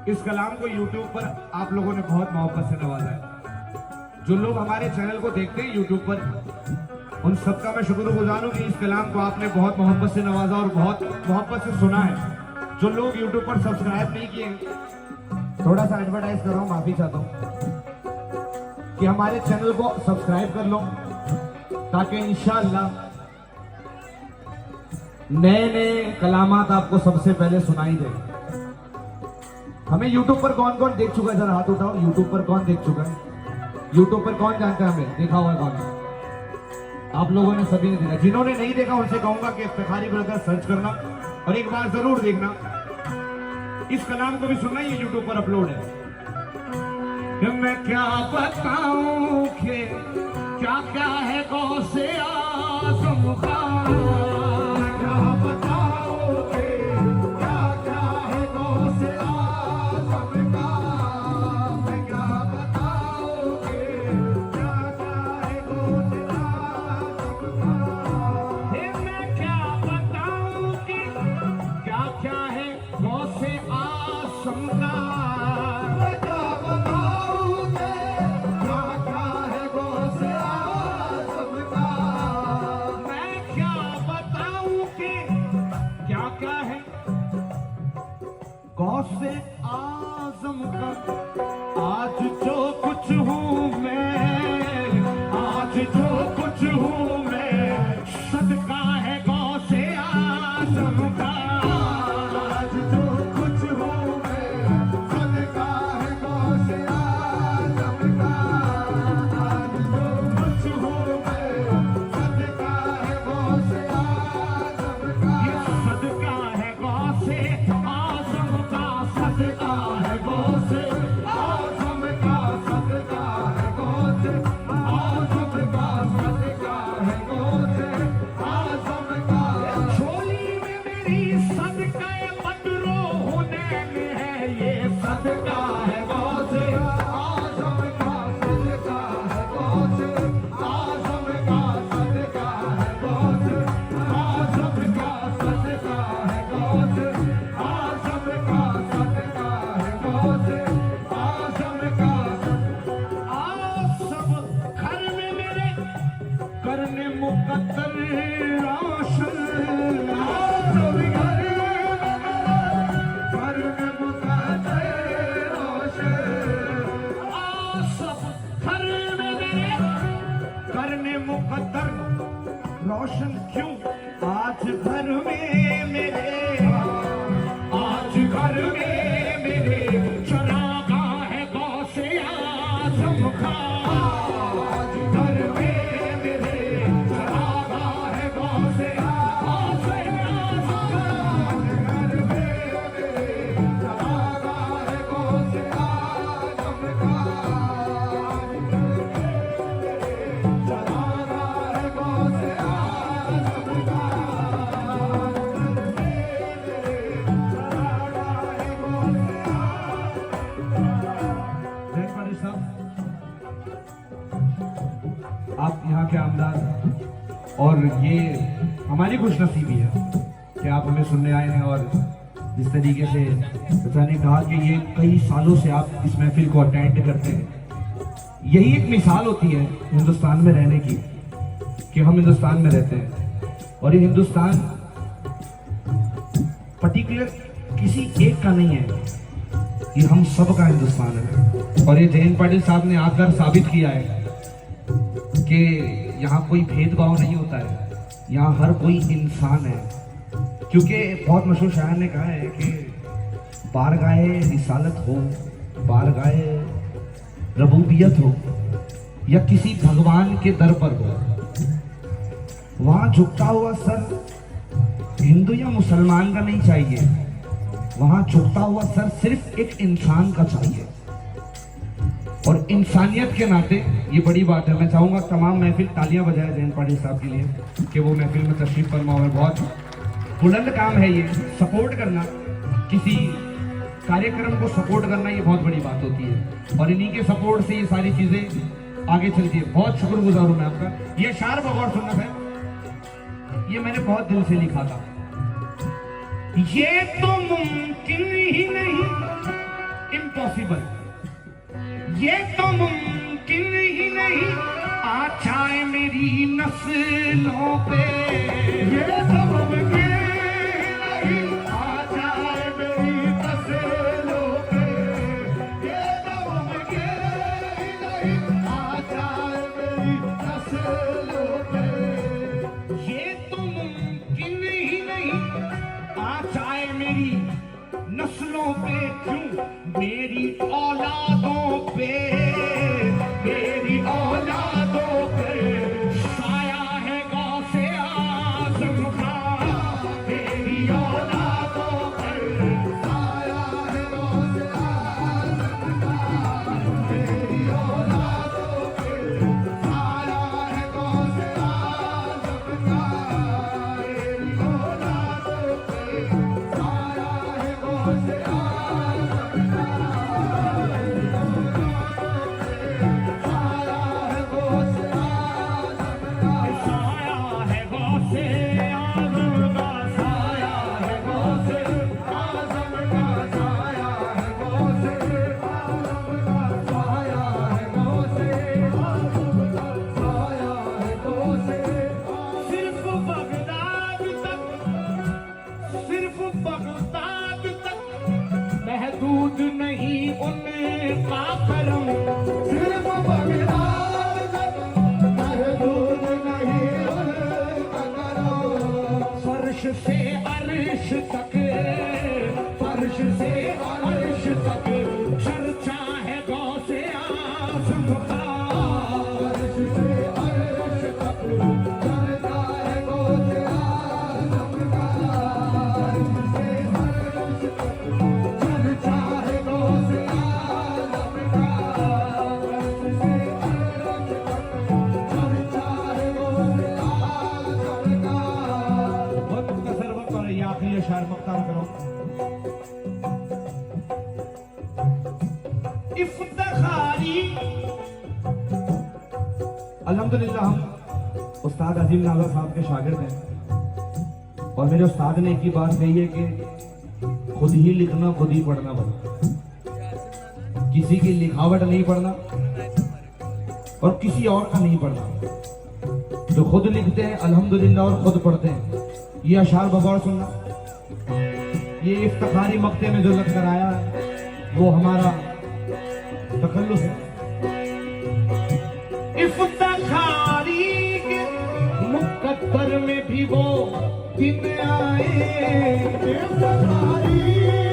इस कलाम को YouTube पर आप लोगों ने बहुत मोहब्बत से नवाजा है। जो लोग हमारे चैनल को देखते हैं YouTube पर, उन सबका मैं शुक्रगुजार हूं कि इस कलाम को आपने बहुत मोहब्बत से नवाजा और बहुत मोहब्बत से सुना है। जो लोग YouTube पर सब्सक्राइब नहीं किए, थोड़ा सा एडवर्टाइज कर रहा हूं, माफी चाहता हूं कि हमारे चैनल को सब्सक्राइब कर लो, ताकि इंशाअल्लाह नए नए कलामात आपको सबसे पहले सुनाई दे। हमें YouTube पर कौन कौन देख चुका है, जरा हाथ उठाओ। YouTube पर कौन देख चुका है? YouTube पर कौन जानता है हमें? देखा हुआ है कौन? आप लोगों ने सभी ने देखा। जिन्होंने नहीं देखा उनसे कहूंगा कि इफ्तिखारी ब्रदर सर्च करना और एक बार जरूर देखना। इस कलाम को भी सुनना, ये YouTube पर अपलोड है। कि मैं क्या बताऊं कि क्या क्या है गौसे आज़म का, गौसे आज़म का आज जो कुछ हूँ मैं, आज जो कुछ हूँ मैं, सदका है गौसे आज़म का। आज जो कुछ हूँ मैं, सदका है गौसे आज़म का। आज जो कुछ हूँ मैं, सदका है गौसे आज़म का। ये सदका है गौसे आज़म का, सदका है गौसे आज़म का, सदका है गौसे आज़म का, सदका है गौसे आज़म का। झोली में मेरी सदका बदरो हुनैन है, ये सदका है गौसे आज़म का, सदका है गौसे आज़म का, सदका है गौसे आज़म का, सदका है गौसे आज़म का, सदका है गौसे आज़म का। आप सब घर में मेरे करने मुकद्दर रोशन, आप सब घर करने मुकद्दर रोशन, आप सब घर में मेरे करने मुकद्दर रोशन। क्यों आज घर में मेरे, आज घर में मेरे चरागा है गौसे आज़म का। आज घर में मेरे चरागा है गौसे आज़म का। घर में मेरे चरागा है गौसे आज़म का। चरागा है गौसे आज़म का। आप यहाँ के आमदार, और ये हमारी खुशनसीबी है कि आप हमें सुनने आए हैं। और जिस तरीके से चाचा ने कहा कि ये कई सालों से आप इस महफिल को अटेंड करते हैं, यही एक मिसाल होती है हिंदुस्तान में रहने की, कि हम हिंदुस्तान में रहते हैं और ये हिंदुस्तान पर्टिकुलर किसी एक का नहीं है, ये हम सब का हिंदुस्तान है। और ये जयंत पाटिल साहब ने आकर साबित किया है कि यहाँ कोई भेदभाव नहीं होता है, यहाँ हर कोई इंसान है। क्योंकि बहुत मशहूर शायर ने कहा है कि बारगाहे रिसालत हो, बारगाहे रबूबियत हो, या किसी भगवान के दर पर हो, वहाँ झुकता हुआ सर हिंदू या मुसलमान का नहीं चाहिए, वहाँ झुकता हुआ सर सिर्फ एक इंसान का चाहिए। और इंसानियत के नाते ये बड़ी बात है। मैं चाहूँगा तमाम महफिल तालियां बजाए जयंत पाटिल साहब के लिए कि वो महफिल में तशरीफ फरमा हुए। बहुत बुलंद काम है ये, सपोर्ट करना, किसी कार्यक्रम को सपोर्ट करना, ये बहुत बड़ी बात होती है। और इन्हीं के सपोर्ट से ये सारी चीजें आगे चलती है। बहुत शुक्रगुजार हूँ मैं आपका। ये शार बगौर सुनना है, ये मैंने बहुत दिल से लिखा था। ये तो मुमकिन ही नहीं इम्पॉसिबल, ये तो मुमकिन ही नहीं आ जाए मेरी नस्लों पे, ये तो मुमकिन ही नहीं आ जाए मेरी नस्लों पे, ये तो मुमकिन ही नहीं आ जाए मेरी नस्लों पे, ये तो मुमकिन ही नहीं आ जाए मेरी नस्लों पे, क्यों मेरी औलादों पे, मेरी औलादों पे साया है गौसे आज़म का, मेरी औलादों पर साया है गौसे आज़म का, मेरी औलादों पे साया है गौसे आज़म का, मेरी औलादों पे साया है गौसे आज़म का, महदूद नहीं उनका करम, सिर्फ बगदाद तक महदूद नहीं उनका करम, फर्श से अर्श तक, फर्श से अर्श तक चर्चा है गौसे आज़म का, फर्श से अर्श तक चर्चा है गौसे आज़म का, फर्श से अर्श तक चर्चा है गौसे आज़म का, फर्श से अर्श तक चर्चा है गौसे आज़म का। बहुत मुख्तसर वक्त और ये आखिरी अशार मख्तार करो। इफ्तिखारी, अल्हम्दुलिल्लाह हम उस्ताद अजीम नाज़र साहब के शागिर्द हैं और मेरे उस्ताद ने एक ही बात कही है कि खुद ही लिखना खुद ही पढ़ना बना, किसी की लिखावट नहीं पढ़ना और किसी और का नहीं पढ़ना, जो खुद लिखते हैं अल्हम्दुलिल्लाह और खुद पढ़ते हैं। ये अशार बगौर सुनना, ये इफ्तिखारी मक्ते में जो लग कर आया वो हमारा तखल्लुस है। इफ्तिखारी के मुकद्दर में भी वो दिन आए, इफ्तिखारी